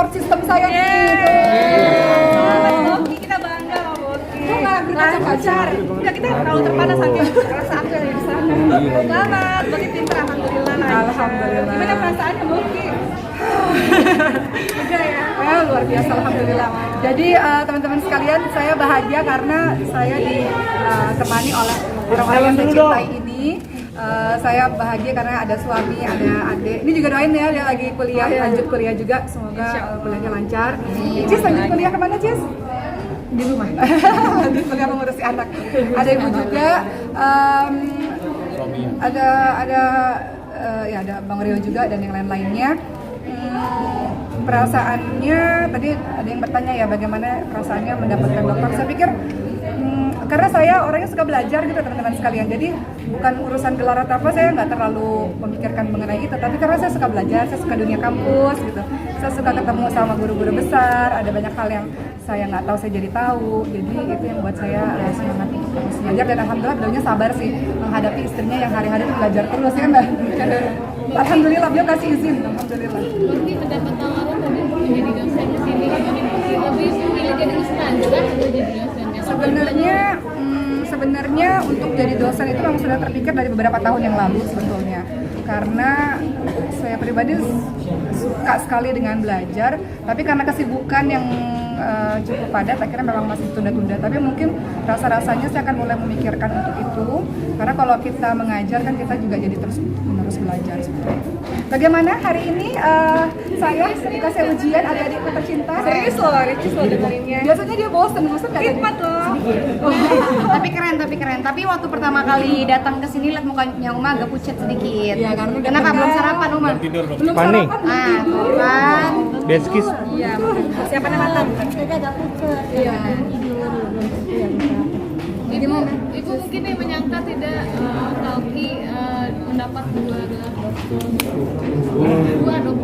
support system saya nih. Boki, kita bangga sama Boki. Enggak berkacar-kacar. Enggak, kita terlalu terpanas nanti rasa aku yang di sana. Selamat, Boki pintar, alhamdulillah. Alhamdulillah. Gimana perasaannya Boki? Udah ya. Luar biasa, alhamdulillah. Jadi teman-teman sekalian, saya bahagia karena saya ditemani oleh orang-orang yang saya cintai ini. Saya bahagia karena ada suami, ada adik. Ini juga doain ya, dia lagi kuliah, lanjut kuliah juga. Semoga kuliahnya lancar. Cis lanjut kuliah kemana, Cis? Di rumah. Di kuliah mengurusi anak. Ada ibu juga. Ada Bang Rio juga dan yang lain-lainnya. Perasaannya tadi ada yang bertanya ya bagaimana perasaannya mendapatkan dokter. Saya pikir karena saya orangnya suka belajar gitu teman-teman sekalian, jadi bukan urusan gelar atau apa, saya nggak terlalu memikirkan mengenai itu, tapi karena saya suka belajar, saya suka dunia kampus gitu, saya suka ketemu sama guru-guru besar, ada banyak hal yang saya nggak tahu saya jadi tahu, jadi itu yang buat saya semangat untuk terus belajar. Dan alhamdulillah beliaunya sabar sih menghadapi istrinya yang hari-hari belajar terus ya mbak. Alhamdulillah beliau kasih izin, alhamdulillah. Berarti mendapat tawaran tadi menjadi dosen di sini, lebih memilih jadi ustaz atau jadi dosen? Sebenarnya untuk jadi dosen itu memang sudah terpikir dari beberapa tahun yang lalu sebetulnya. Karena saya pribadi suka sekali dengan belajar, tapi karena kesibukan yang cukup padat, akhirnya memang masih tunda-tunda. Tapi mungkin rasa-rasanya saya akan mulai memikirkan untuk itu, karena kalau kita mengajar kan kita juga jadi terus-menerus belajar seperti itu. Bagaimana hari ini saya dikasih ujian adik-adikku tercinta? Serius loh, Ricis loh dengerinnya. Biasanya dia bosen nggak Hikmat loh. Tapi keren. Tapi waktu pertama kali datang ke sini lihat mukanya Uma agak pucat sedikit. Iya, karena udah Kenapa belum sarapan Uma? belum Panik. sarapan. Ah, tuh kan. Beskis. Iya, siapa matang? Kita agak pucat. Iya. Ibu mungkin yang menyangka tidak Talki mendapat dua gelar doktor. Dua dong.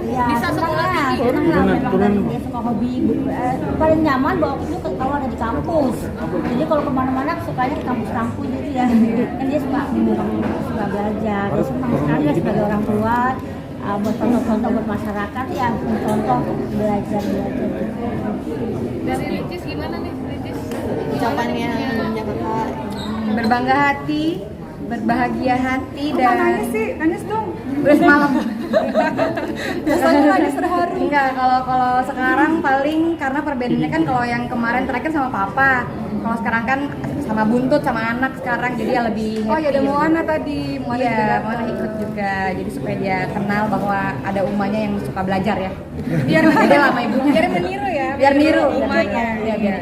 Ya, Bisa senang sekolah lah, tinggi. senang lah. Memang dia suka hobi. Paling nyaman bawa itu kalau ada di kampus. Jadi kalau kemana-mana sukanya ke kampus-kampus gitu ya. Kan dia memang suka belajar. Dia senang sekali ya sebagai orang tua. Buat contoh-contoh buat masyarakat ya, contoh belajar. Dari Ricis gimana nih Ricis? Ucapannya kakak berbangga hati, berbahagia hati dan Nangis sih, nangis dong. udah semalam. Biasanya nangis terharu. Enggak, kalau sekarang paling karena perbedaannya kan kalau yang kemarin terakhir sama papa. Kalau sekarang kan sama buntut sama anak sekarang jadi ya lebih Oh ya ada happy. Moana tadi, Moana juga Iya, datang. Moana ikut juga. Jadi supaya dia kenal bahwa ada umanya yang suka belajar ya. Biar Beda lah sama ibunya. biar meniru ya. Biar niru umanya. Iya, biar.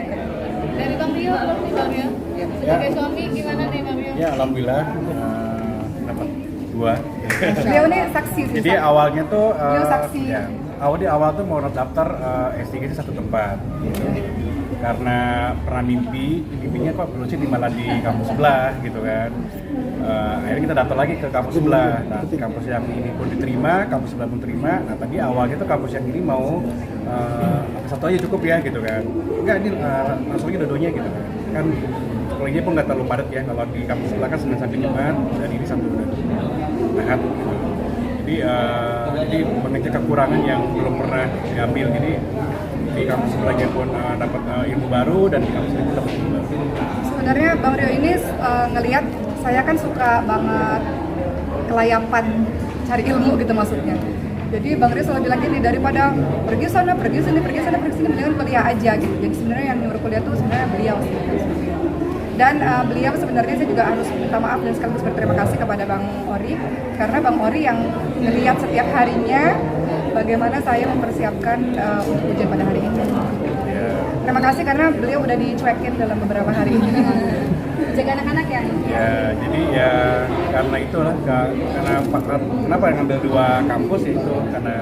Dari Bang Rio belum nih Bang Rio? Sebagai suami gimana nih Bang Rio? Ya alhamdulillah dapat dua. Beliau ini saksi sih. Jadi awalnya tuh Beliau saksi. ya, awal tuh mau daftar S3 di satu tempat. Karena pernah mimpinya kok berusia di malah di kampus sebelah gitu kan. Akhirnya kita daftar lagi ke kampus sebelah. Nah, kampus yang ini pun diterima, kampus sebelah pun terima. Nah, tadi awalnya tuh kampus yang ini mau satu aja cukup ya gitu kan. Enggak, ini langsung aja dua-duanya gitu kan. Kan kuliahnya pun nggak terlalu padat ya. Kalau di kampus sebelah kan Senin sampai Jumat dan ini Sabtu dan Ahad gitu. Jadi mengejar kekurangan yang belum pernah diambil. Jadi di kampus sebelahnya pun dapat ilmu baru dan di kampus ini dapat ilmu baru. Sebenarnya Bang Rio ini ngelihat saya kan suka banget kelayapan cari ilmu gitu maksudnya. Jadi Bang Rio selalu bilang gini, daripada pergi sana, pergi sini, mendingan kuliah aja gitu. Jadi sebenarnya yang nyuruh kuliah tuh sebenarnya beliau sih. Dan beliau sebenarnya saya juga harus minta maaf dan sekaligus berterima kasih kepada Bang Ori, karena Bang Ori yang melihat setiap harinya bagaimana saya mempersiapkan untuk ujian pada hari ini. Terima kasih karena beliau udah dicuekin dalam beberapa hari ini. Jaga anak-anak ya? Ya, jadi ya karena itulah, kenapa yang ngambil dua kampus ya itu karena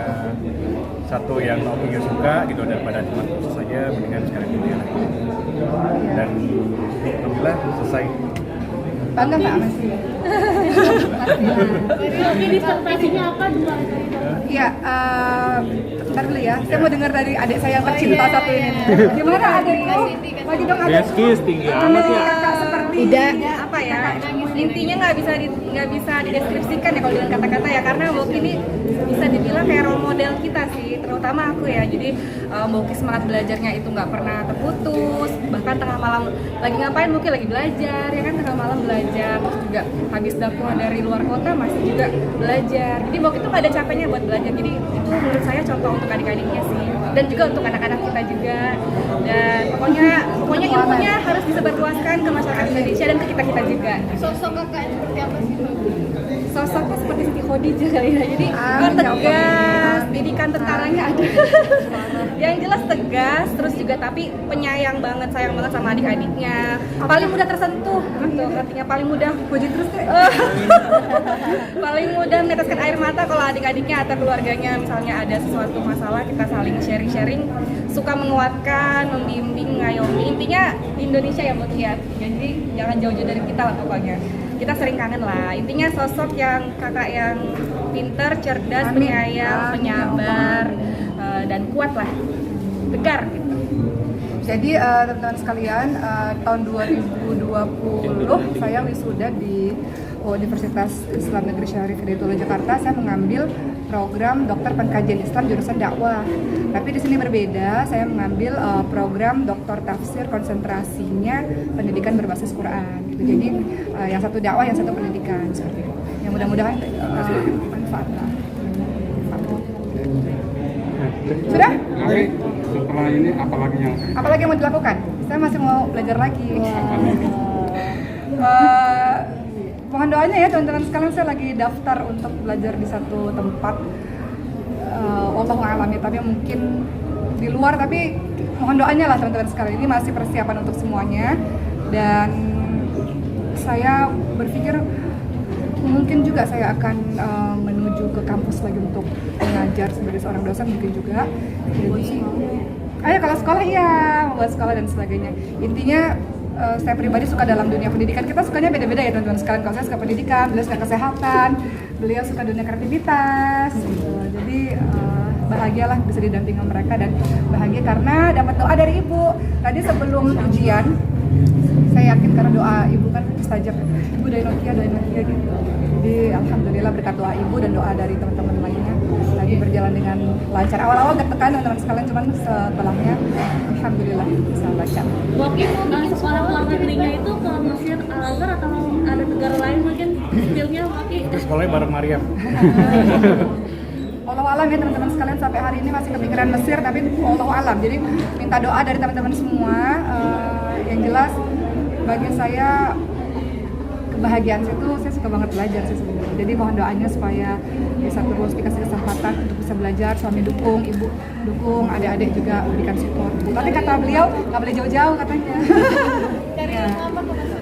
satu yang Novi suka gitu daripada cuma khusus saja mendingan sekali kuliah lagi. Dan alhamdulillah selesai. Bangga nggak Mas? Ini disertasinya apa dua? Iya, bentar dulu ya. Saya mau dengar dari adik saya yang tercinta satu ini. Gimana adikku? Lagi dong adikku. Beskis tinggi amat ya. Kakak seperti tidak apa ya, intinya nggak bisa dideskripsikan ya kalau dengan kata-kata ya, karena Mbak Oki ini bisa dibilang kayak role model kita sih, terutama aku ya. Jadi Mbak Oki semangat belajarnya itu nggak pernah terputus, bahkan tengah malam lagi ngapain, mungkin lagi belajar ya kan, tengah malam belajar, terus juga habis dakwah dari luar kota masih juga belajar. Jadi Mbak Oki itu nggak ada capeknya buat belajar. Jadi itu menurut saya contoh untuk adik-adiknya sih, dan juga untuk anak-anak kita juga. Dan pokoknya ilmunya harus bisa berluaskan ke masyarakat Indonesia dan ke kita juga. Sosok kakak seperti apa sih Mbak? Sosoknya seperti Siti Khadijah kali ya, jadi tegas, didikan tentaranya ada. Yang jelas tegas, terus juga tapi penyayang banget, sayang banget sama adik-adiknya. Paling mudah tersentuh, gitu artinya paling mudah. Puji terus deh. Paling mudah meneteskan air mata kalau adik-adiknya atau keluarganya misalnya ada sesuatu masalah, kita saling sharing-sharing, suka menguatkan, membimbing, ngayomi. Intinya Indonesia ya buat lihat. Jadi jangan jauh-jauh dari kita lah pokoknya. Kita sering kangen lah. Intinya sosok yang kakak yang pinter, cerdas, penyayang, penyabar, dan kuat lah, tegar gitu. Jadi teman-teman sekalian, tahun 2020 saya wisuda di Universitas Islam Negeri Syarif Hidayatullah Jakarta. Saya mengambil program Dokter Pengkajian Islam jurusan dakwah. Tapi di sini berbeda, saya mengambil program Doktor Tafsir, konsentrasinya pendidikan berbasis Quran. Gitu. Jadi yang satu dakwah, yang satu pendidikan seperti itu. Yang mudah-mudahan manfaat lah. Sudah? Oke, setelah ini Apalagi yang mau dilakukan? Saya masih mau belajar lagi. Mohon doanya ya teman-teman sekalian, saya lagi daftar untuk belajar di satu tempat. Wallahu a'lam ya, tapi mungkin di luar, tapi mohon doanya lah teman-teman sekalian. Ini masih persiapan untuk semuanya, dan saya berpikir mungkin juga saya akan menuju ke kampus lagi untuk mengajar sebagai seorang dosen mungkin juga. Jadi, kalau sekolah iya, buat sekolah dan sebagainya. Intinya saya pribadi suka dalam dunia pendidikan. Kita sukanya beda-beda ya teman-teman sekalian. Kalau saya suka pendidikan, beliau suka kesehatan, beliau suka dunia kreativitas. Gitu. Jadi bahagialah bisa didampingi mereka, dan bahagia karena dapat doa dari ibu. Tadi sebelum ujian, saya yakin karena doa ibu kan mustajab. Ibu doain Nokia gitu. Jadi alhamdulillah berkat doa ibu dan doa dari teman-teman lainnya lagi berjalan dengan lancar. Awal-awal deg-degan teman-teman sekalian, cuman setelahnya alhamdulillah bisa baca. Mungkin sekolah luar negerinya itu ke Mesir, Al-Azhar, atau ada negara lain mungkin skillnya Maki? Sekolahnya bareng Mariam. Wallahu alam ya teman-teman sekalian, sampai hari ini masih kepikiran Mesir, tapi wallahu alam. Jadi minta doa dari teman-teman semua. Yang jelas bagi saya kebahagiaan saya suka banget belajar sih sebenarnya. Jadi mohon doanya supaya bisa terus dikasih kesempatan untuk bisa belajar, suami dukung, ibu dukung, adik-adik juga berikan support. Tapi kata beliau nggak boleh jauh-jauh katanya. Cari ilmu apa ke Mesir?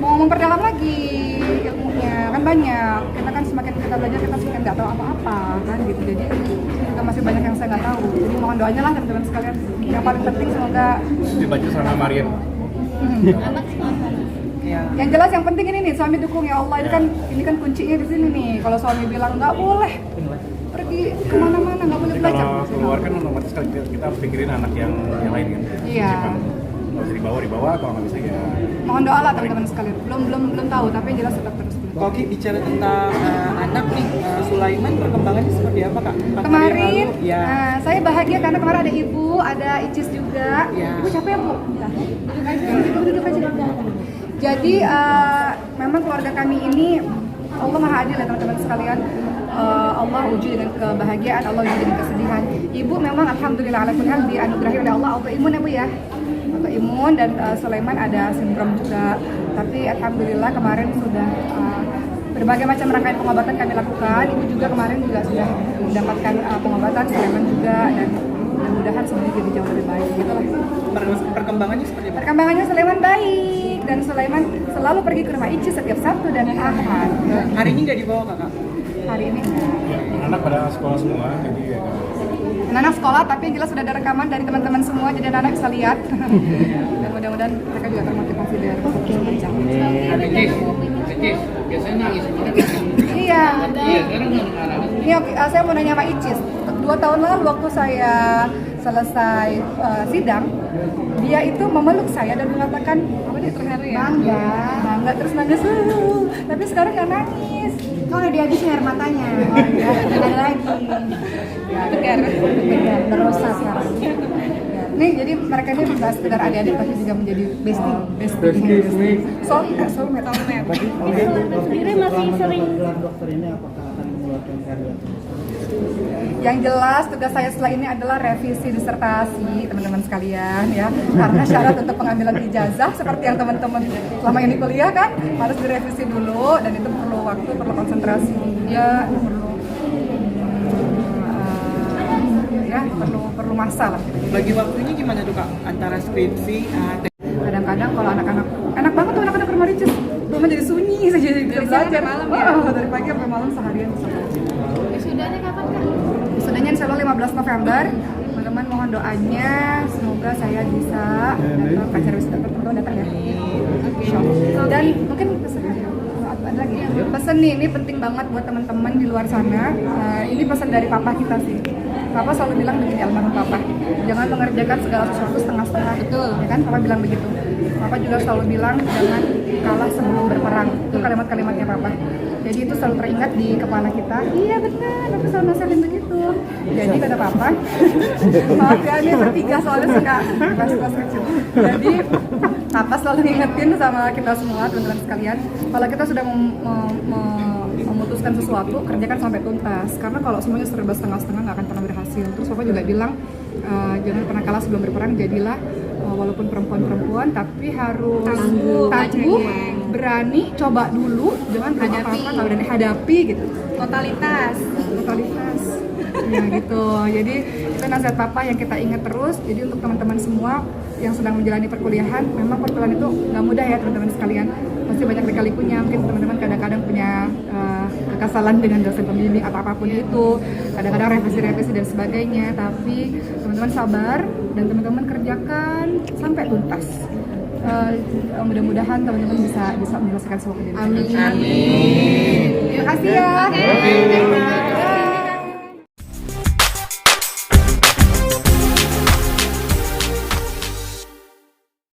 Mau memperdalam lagi ilmunya, kan banyak. Kita kan semakin kita belajar, kita semakin nggak tahu apa-apa kan gitu. Jadi kita masih banyak yang saya nggak tahu. Jadi mohon doanya lah teman-teman sekalian. Yang paling penting semoga Dibaca sama Mariam. Anak apa? Yang jelas yang penting ini nih, suami dukung ya Allah. Ini kan kuncinya di sini nih. Kalau suami bilang nggak boleh pergi kemana-mana, nggak boleh Jadi belajar. kalau keluar kan otomatis kita harus pikirin anak yang lain kan. Iya. Kalau bisa dibawa, kalau nggak bisa ya. Mohon doa lah teman-teman sekalian. Belum tahu, tapi yang jelas tetap terus belajar. Kalau Ki bicara tentang anak nih, Sulaiman perkembangannya seperti apa Kak? Kemarin, ya. saya bahagia karena kemarin ada ibu, ada Icis juga. Ya. Ibu capek ya Bu? Duduk aja. Jadi memang keluarga kami ini Allah Maha Adil ya teman-teman sekalian. Allah uji dengan kebahagiaan, Allah uji dengan kesedihan. Ibu memang alhamdulillah ala kulli hal dianugerahi oleh Allah autoimun ya Bu ya. Autoimun, dan Sulaiman ada sindrom juga. Tapi alhamdulillah kemarin sudah berbagai macam rangkaian pengobatan kami lakukan. Ibu juga kemarin juga sudah mendapatkan pengobatan, Sulaiman juga, dan mudah-mudahan semuanya jadi jauh lebih baik gitu lah. Perkembangannya seperti apa? Perkembangannya Sulaiman baik, dan Sulaiman selalu pergi ke rumah Ici setiap Sabtu dan Ahad. Hari ini nggak dibawa Kakak? Hari ini Anak pada sekolah semua, jadi ya. anak sekolah, tapi yang jelas sudah ada rekaman dari teman-teman semua, jadi anak-anak bisa lihat. Dan mudah-mudahan mereka juga termotivasi dari belajar. biasanya nangis. Iya. Sekarang Ini saya mau nanya sama Icis. 2 tahun lalu waktu saya selesai sidang, dia itu memeluk saya dan mengatakan apa dia terharu ya, bangga terus nangis tapi sekarang nggak nangis. Kok udah dihabisin air matanya? Oh iya, ada lagi. Tegar. Berosa sekarang. Nih, jadi mereka ini bukan sekedar adik-adik tapi juga menjadi bestie. Soulmate. Sendiri masih sering Yang jelas tugas saya setelah ini adalah revisi disertasi teman-teman sekalian ya, karena syarat untuk pengambilan ijazah seperti yang teman-teman selama ini kuliah kan harus direvisi dulu dan itu perlu waktu, perlu konsentrasi ya, perlu masa lah. Bagi waktunya gimana tuh Kak antara skripsi Kadang-kadang kalau anak-anak enak banget tuh anak-anak rumah ricis, rumah jadi sunyi saja jadi belajar malam ya? dari pagi sampai malam seharian bisa belajar. Wisudanya kapan Kak? Wisudanya insya Allah 15 November. Teman-teman mohon doanya semoga saya bisa datang ke acara wisuda, teman-teman datang ya. Dan mungkin ada lagi pesan nih, ini penting banget buat teman-teman di luar sana. Ini pesan dari papa kita sih. Papa selalu bilang begini, almarhum papa, jangan mengerjakan segala sesuatu setengah-setengah. Betul. Ya kan, papa bilang begitu. Papa juga selalu bilang jangan kalah sebelum berperang. Itu kalimat-kalimatnya papa. Jadi itu selalu teringat di kepala kita. Iya benar, papa selalu nasihatin begitu. Jadi kata papa, maaf ya ini bertiga soalnya suka kelas kecil. Jadi papa selalu ngingetin sama kita semua teman-teman sekalian, kalau kita sudah memutuskan sesuatu, kerjakan sampai tuntas. Karena kalau semuanya serba setengah-setengah nggak akan pernah berhasil. Terus papa juga bilang jangan pernah kalah sebelum berperang. Jadilah walaupun perempuan-perempuan tapi harus tangguh, berani, coba dulu, jangan apa-apa kalau berani hadapi gitu. Totalitas. Ya gitu. Jadi itu nasihat papa yang kita ingat terus. Jadi untuk teman-teman semua yang sedang menjalani perkuliahan, memang perkuliahan itu nggak mudah ya teman-teman sekalian. Pasti banyak lika-likunya. Mungkin teman-teman kadang-kadang punya kekesalan dengan dosen pembimbing atau apapun itu. Kadang-kadang revisi-revisi dan sebagainya. Tapi teman-teman sabar dan teman-teman kerjakan sampai tuntas. Mudah-mudahan teman-teman bisa menyelesaikan semua. Amin. Terima kasih ya.